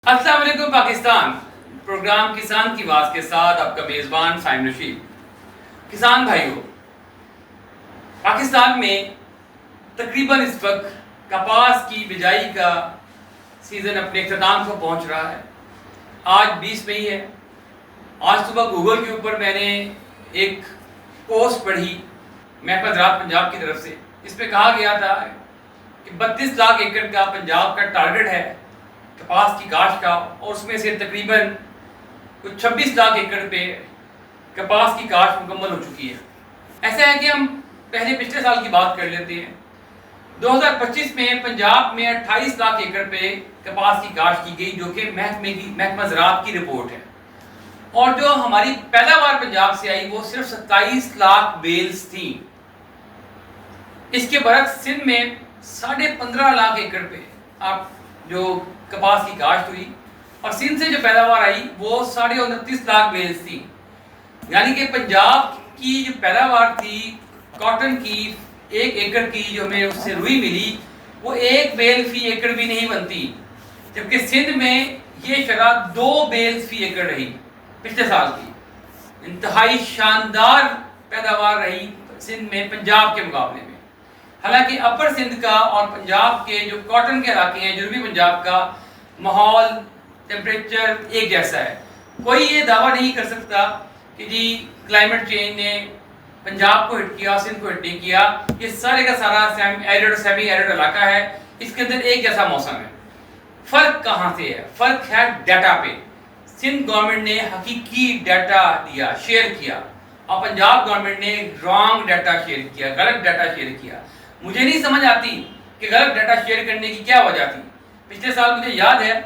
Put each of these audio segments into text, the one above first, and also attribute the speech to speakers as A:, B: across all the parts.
A: السلام علیکم پاکستان، پروگرام کسان کی آواز کے ساتھ آپ کا میزبان سائم رشید۔ کسان بھائیوں، پاکستان میں تقریباً اس وقت کپاس کی بجائی کا سیزن اپنے اختتام کو پہنچ رہا ہے۔ آج 20 مئی ہے۔ آج صبح گوگل کے اوپر میں نے ایک پوسٹ پڑھی محکمہ زراعت پنجاب کی طرف سے، اس پہ کہا گیا تھا کہ 32 لاکھ ایکڑ کا پنجاب کا ٹارگٹ ہے کپاس کی کاشت کا، اور اس میں سے تقریباً کچھ 26 لاکھ ایکڑ پہ کپاس کی کاشت مکمل ہو چکی ہے۔ ایسا ہے کہ ہم پہلے پچھلے سال کی بات کر لیتے ہیں۔ 2025 میں پنجاب میں 28 لاکھ ایکڑ پہ کپاس کی کاشت کی گئی، جو کہ محکمہ زراعت کی رپورٹ ہے، اور جو ہماری پیداوار پنجاب سے آئی وہ صرف 27 لاکھ بیلز تھی۔ اس کے برعکس سندھ میں 15.5 لاکھ ایکڑ پہ آپ جو کپاس کی کاشت ہوئی، اور سندھ سے جو پیداوار آئی وہ 29.5 لاکھ بیلز تھی۔ یعنی کہ پنجاب کی جو پیداوار تھی کاٹن کی، 1 ایکڑ کی جو ہمیں اس سے روئی ملی، وہ 1 بیل فی ایکڑ بھی نہیں بنتی، جبکہ سندھ میں یہ شرح 2 بیل فی ایکڑ رہی پچھلے سال کی۔ انتہائی شاندار پیداوار رہی سندھ میں پنجاب کے مقابلے میں۔ حالانکہ اپر سندھ کا اور پنجاب کے جو کاٹن کے علاقے ہیں، جنوبی پنجاب کا ماحول، ٹیمپریچر ایک جیسا ہے۔ کوئی یہ دعویٰ نہیں کر سکتا کہ جی کلائمیٹ چینج نے پنجاب کو ہٹ کیا، سندھ کو ہٹ نہیں کیا۔ یہ سارے کا سارا سیمی ایرڈ علاقہ ہے، اس کے اندر ایک جیسا موسم ہے۔ فرق کہاں سے ہے؟ فرق ہے ڈیٹا پہ۔ سندھ گورنمنٹ نے حقیقی ڈیٹا دیا، شیئر کیا، اور پنجاب گورنمنٹ نے رانگ ڈیٹا شیئر کیا، غلط ڈیٹا شیئر کیا۔ مجھے نہیں سمجھ آتی کہ غلط ڈیٹا شیئر کرنے کی کیا وجہ تھی۔ پچھلے سال مجھے یاد ہے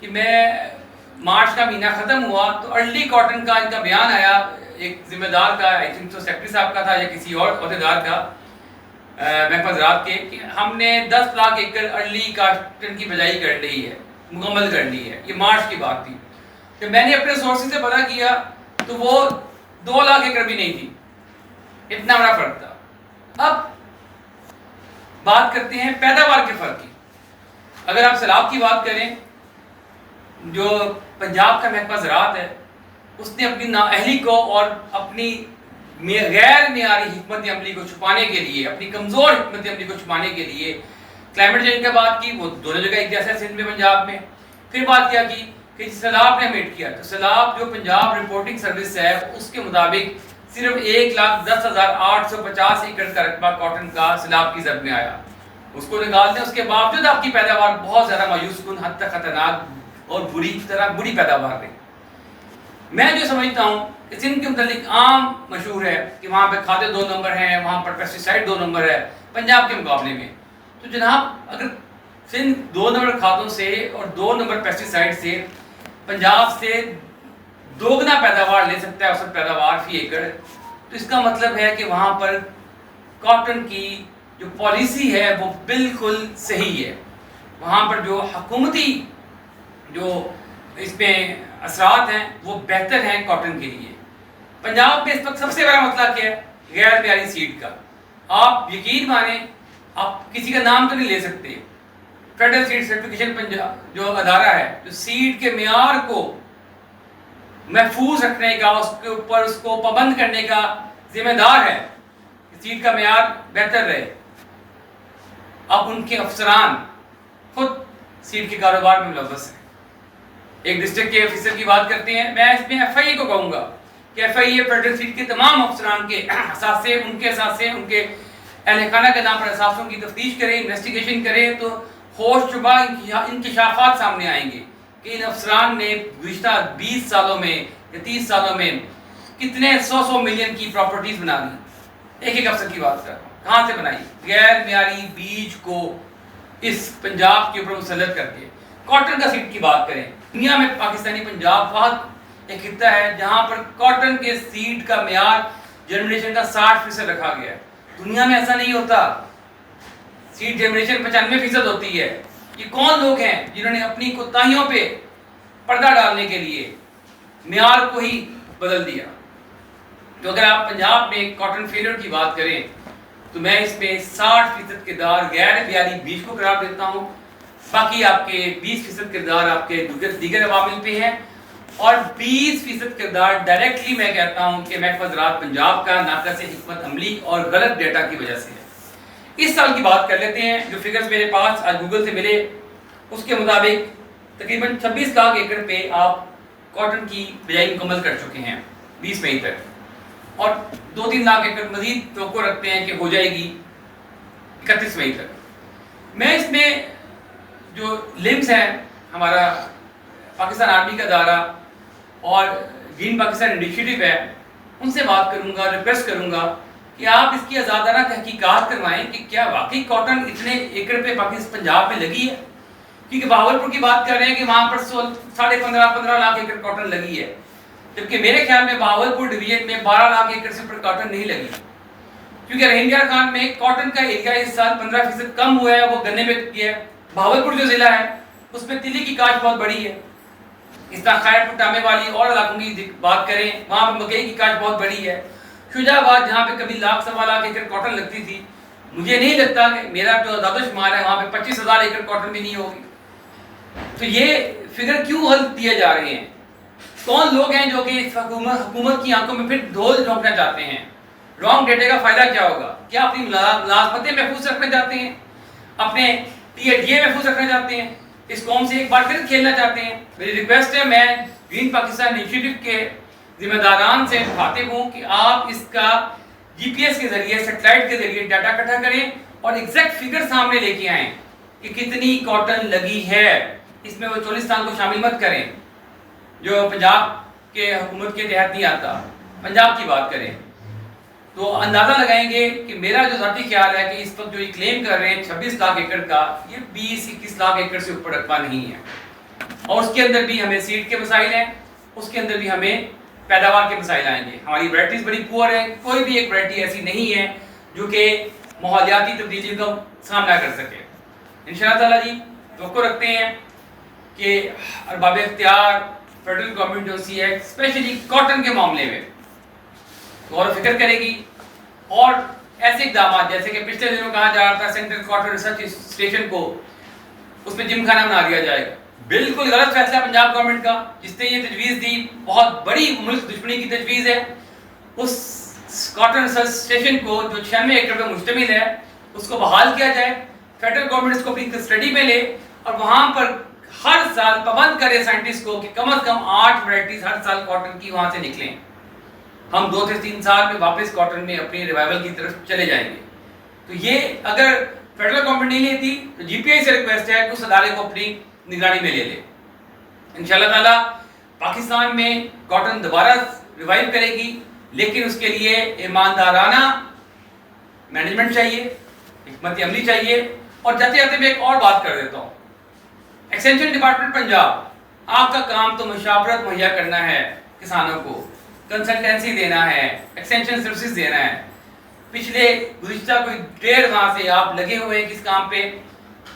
A: کہ میں مارچ کا مہینہ ختم ہوا تو ارلی کاٹن کا ان کا بیان آیا، ایک ذمہ دار کا، آئی تھنک تو سیکرٹری صاحب کا تھا یا کسی اور عہدیدار کا محکمہ زراعت کے، کہ ہم نے 10 لاکھ ایکڑ ارلی کاٹن کی بجائی کر لی ہے، مکمل کر لی ہے۔ یہ مارچ کی بات تھی۔ جب میں نے اپنے سورسز سے پتہ کیا تو وہ 2 لاکھ ایکڑ بھی نہیں تھی، اتنا بڑا فرق تھا۔ اب بات کرتے ہیں پیداوار کے فرق کی۔ اگر آپ سیلاب کی بات کریں، جو پنجاب کا محکمہ زراعت ہے، اس نے اپنی نااہلی کو اور اپنی غیر معیاری حکمت عملی کو چھپانے کے لیے، اپنی کمزور حکمت عملی کو چھپانے کے لیے کلائمیٹ چینج کی بات کی، وہ دونوں جگہ ایک جیسا ہے، سندھ میں پنجاب میں۔ پھر بات کیا کی کہ سیلاب نے ہمٹ کیا، تو سیلاب جو پنجاب رپورٹنگ سروس ہے اس کے مطابق صرف 1,10,850 ایکڑ کا رقبہ کاٹن کا سیلاب کی زد میں آیا۔ اس کو نکال دیں، اس کے باوجود آپ کی پیداوار بہت زیادہ مایوس کن، حد تک خطرناک اور بری پیداوار رہی۔ میں جو سمجھتا ہوں کہ سندھ کے متعلق عام مشہور ہے کہ وہاں پہ کھادیں 2 نمبر ہیں، وہاں پر پیسٹی سائڈ 2 نمبر ہے پنجاب کے مقابلے میں۔ تو جناب اگر سندھ 2 نمبر کھادوں سے اور 2 نمبر پیسٹی سائڈ سے پنجاب سے دوگنا پیداوار لے سکتا ہے، اوسط پیداوار فی ایکڑ، تو اس کا مطلب ہے کہ وہاں پر کاٹن کی جو پالیسی ہے وہ بالکل صحیح ہے۔ وہاں پر جو حکومتی جو اس میں اثرات ہیں وہ بہتر ہیں کاٹن کے لیے۔ پنجاب میں اس وقت سب سے بڑا مسئلہ کیا ہے؟ غیر معیاری سیڈ کا۔ آپ یقین مانیں، آپ کسی کا نام تو نہیں لے سکتے، فیڈرل سیڈ سرٹیفکیشن پنجاب جو ادارہ ہے جو سیڈ کے معیار کو محفوظ رکھنے کا، اس کے اوپر اس کو پابند کرنے کا ذمہ دار ہے کہ سیڈ کا معیار بہتر رہے، اب ان کے افسران خود سیڈ کے کاروبار میں ملوث ہیں۔ ایک ڈسٹرکٹ کے آفیسر کی بات کرتے ہیں، میں اس میں ایف آئی اے کو کہوں گا کہ ایف آئی اے فیڈرل سیڈ کے تمام افسران کے اثاثے، ان کے اہل خانہ کے نام پر اثاثوں کی تفتیش کریں، انویسٹیگیشن کریں، تو ہوش شبہ انکشافات سامنے آئیں گے کہ ان افسران نے گزشتہ 20 سالوں میں یا 30 سالوں میں کتنے 100 ملین کی پراپرٹیز بنا دی۔ ایک افسر کی بات کر رہا ہوں، کہاں سے بنائی؟ غیر معیاری بیج کو اس پنجاب کے اوپر مسلط کر کے۔ کاٹن کا سیڈ کی بات کریں، دنیا میں پاکستانی پنجاب واحد ایک خطہ ہے جہاں پر کاٹن کے سیڈ کا معیار جرمنیشن کا 60% رکھا گیا ہے۔ دنیا میں ایسا نہیں ہوتا، سیڈ جرمنیشن 95% ہوتی ہے۔ یہ کون لوگ ہیں جنہوں نے اپنی کوتاہیوں پہ پردہ ڈالنے کے لیے معیار کو ہی بدل دیا؟ تو اگر آپ پنجاب میں کاٹن فیلر کی بات کریں تو میں اس میں 60% کے دار غیر معیاری بیج کو قرار دیتا ہوں، باقی آپ کے 20% کردار آپ کے دیگر عوامل پہ ہیں، اور 20% کردار ڈائریکٹلی میں کہتا ہوں کہ محفوظ رات پنجاب کا ناقص حکمت عملی اور غلط ڈیٹا کی وجہ سے ہے۔ اس سال کی بات کر لیتے ہیں، جو فگرز میرے پاس آج گوگل سے ملے اس کے مطابق تقریباً 26 لاکھ ایکڑ پہ آپ کاٹن کی بجائی مکمل کر چکے ہیں 20 مئی تک، اور 2-3 لاکھ ایکڑ مزید توقع رکھتے ہیں کہ ہو جائے گی 31 مئی تک۔ میں اس میں جو لمس ہیں ہمارا پاکستان آرمی کا ادارہ اور گرین پاکستان انیشیٹو ہے، ان سے بات کروں گا، ریکویسٹ کروں گا کہ آپ اس کی آزادانہ تحقیقات کروائیں کہ کیا واقعی کاٹن اتنے ایکڑ پہ پاکستان پنجاب میں لگی ہے، کیونکہ بہاولپور کی بات کر رہے ہیں کہ وہاں پر 15.5 لاکھ ایکڑ کاٹن لگی ہے، جبکہ میرے خیال میں بہاولپور ڈویژن میں 12 لاکھ ایکڑ سے اوپر کاٹن نہیں لگی، کیونکہ رحیم یار خان میں کاٹن کا ایریا اس سال 15% کم ہوا ہے، وہ گنے میں گیا ہے۔ بہاولپور جو ضلع ہے اس میں تیلی کی کاشت بہت بڑی ہے، اس طرح خیرپور ٹامے والی اور علاقوں کی بات کریں وہاں پہ مکئی کی کاشت بہت بڑی ہے۔ شجاع آباد جہاں پہ کبھی 1.25 لاکھ ایکڑ کاٹن لگتی تھی، مجھے نہیں لگتا کہ میرا جو داد و شمار ہے وہاں پہ 25,000 ایکڑ کاٹن بھی نہیں ہوگی۔ تو یہ فگر کیوں غلط دیے جا رہے ہیں؟ کون لوگ ہیں جو کہ اس حکومت کی آنکھوں میں پھر دھول جھونکنا چاہتے ہیں؟ رانگ ڈیٹا کا فائدہ کیا ہوگا؟ کیا اپنی ملازمتیں محفوظ رکھنا چاہتے ہیں؟ اپنے ٹی اے محفوظ رکھنا چاہتے ہیں؟ اس قوم سے ایک بار پھر کھیلنا چاہتے ہیں؟ میری ریکویسٹ ہے، میں گرین پاکستان انیشیٹو کے ذمہ داران سے مخاطب ہوں کہ آپ اس کا جی پی ایس کے ذریعے، سیٹلائٹ کے ذریعے ڈیٹا اکٹھا کریں اور ایگزیکٹ فگر سامنے لے کے آئیں کہ کتنی کاٹن لگی ہے۔ اس میں وہ چولستان کو شامل مت کریں جو پنجاب کے حکومت کے تحت نہیں آتا، پنجاب کی بات کریں تو اندازہ لگائیں گے کہ میرا جو ذاتی خیال ہے کہ اس وقت جو یہ کلیم کر رہے ہیں 26 لاکھ ایکڑ کا، یہ 20-21 لاکھ ایکڑ سے اوپر رقبہ نہیں ہے، اور اس کے اندر بھی ہمیں سیڈ کے مسائل ہیں، اس کے اندر بھی ہمیں پیداوار کے مسائل آئیں گے۔ ہماری ورائٹیز بڑی پور ہیں، کوئی بھی ایک ورائٹی ایسی نہیں ہے جو کہ ماحولیاتی تبدیلی کا سامنا کر سکے۔ انشاءاللہ تعالیٰ جی توقع رکھتے ہیں کہ ارباب اختیار فیڈرل گورنمنٹ جو سی ہے اسپیشلی کاٹن کے معاملے میں غور و فکر کرے گی، اور ایسے اقدامات جیسے کہ پچھلے دنوں کہا جا رہا تھا سینٹرل کاٹن ریسرچ اسٹیشن کو اس میں جم خانہ بنا دیا جائے گا، بالکل غلط فیصلہ پنجاب گورنمنٹ کا جس نے یہ تجویز دی، بہت بڑی ملک دشمنی کی تجویز ہے۔ اس کاٹن ریسرچ اسٹیشن کو جو 96 ایکڑ پر مشتمل ہے اس کو بحال کیا جائے، فیڈرل گورنمنٹ اس کو اپنی کسٹڈی میں لے اور وہاں پر ہر سال پابند کرے سائنٹسٹ کو کہ کم از کم 8 ورائٹیز ہر سال کاٹن کی وہاں سے نکلیں، ہم 2 سے 3 سال میں واپس کاٹن میں اپنی ریوائول کی طرف چلے جائیں گے۔ تو یہ اگر فیڈرل گورنمنٹ نہیں لیتی تو جی پی آئی سے ریکویسٹ ہے کہ اس ادارے کو اپنی نگرانی میں لے لے۔ انشاءاللہ تعالیٰ پاکستان میں کاٹن دوبارہ ریوائیو کرے گی، لیکن اس کے لیے ایماندارانہ مینجمنٹ چاہیے، حکمت عملی چاہیے۔ اور جاتے جاتے میں ایک اور بات کر دیتا ہوں، ایکسٹینشن ڈپارٹمنٹ پنجاب، آپ کا کام تو مشاورت مہیا کرنا ہے، کسانوں کو کنسلٹنسی دینا ہے، ایکسٹینشن سروسز دینا ہے۔ پچھلے گزشتہ کوئی 1.5 ماہ سے آپ لگے ہوئے ہیں کس کام پہ؟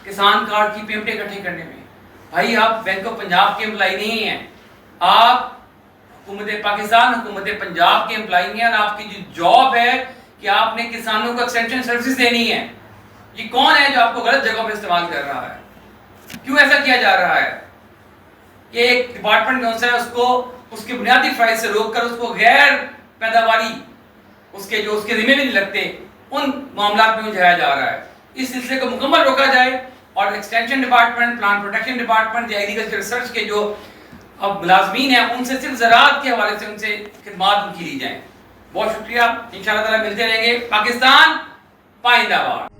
A: کسان کارڈ کی پیمنٹیں اکٹھے کرنے میں۔ بھائی آپ بینک آف پنجاب کے امپلائی نہیں ہیں، آپ حکومت پاکستان، حکومت پنجاب کے امپلائی ہیں، اور آپ کی جو جاب ہے کہ آپ نے کسانوں کو ایکسٹینشن سروسز دینی ہے۔ یہ کون ہے جو آپ کو غلط جگہوں پہ استعمال کر رہا ہے؟ کیوں ایسا کیا جا رہا ہے کہ ایک ڈپارٹمنٹ کون سا ہے اس کو اس کے بنیادی فرائض سے روک کر اس کو غیر پیداواری اس کے ذمہ بھی نہیں لگتے ان معاملات میں اجایا جا رہا ہے۔ اس سلسلے کو مکمل روکا جائے اور extension department, plant protection department یا ایگریکلچر ریسرچ کے جو اب ملازمین ہیں ان سے صرف زراعت کے حوالے سے ان سے خدمات ان کی لی جائیں۔ بہت شکریہ، انشاءاللہ تعالیٰ ملتے رہیں گے۔ پاکستان پائندہ باد۔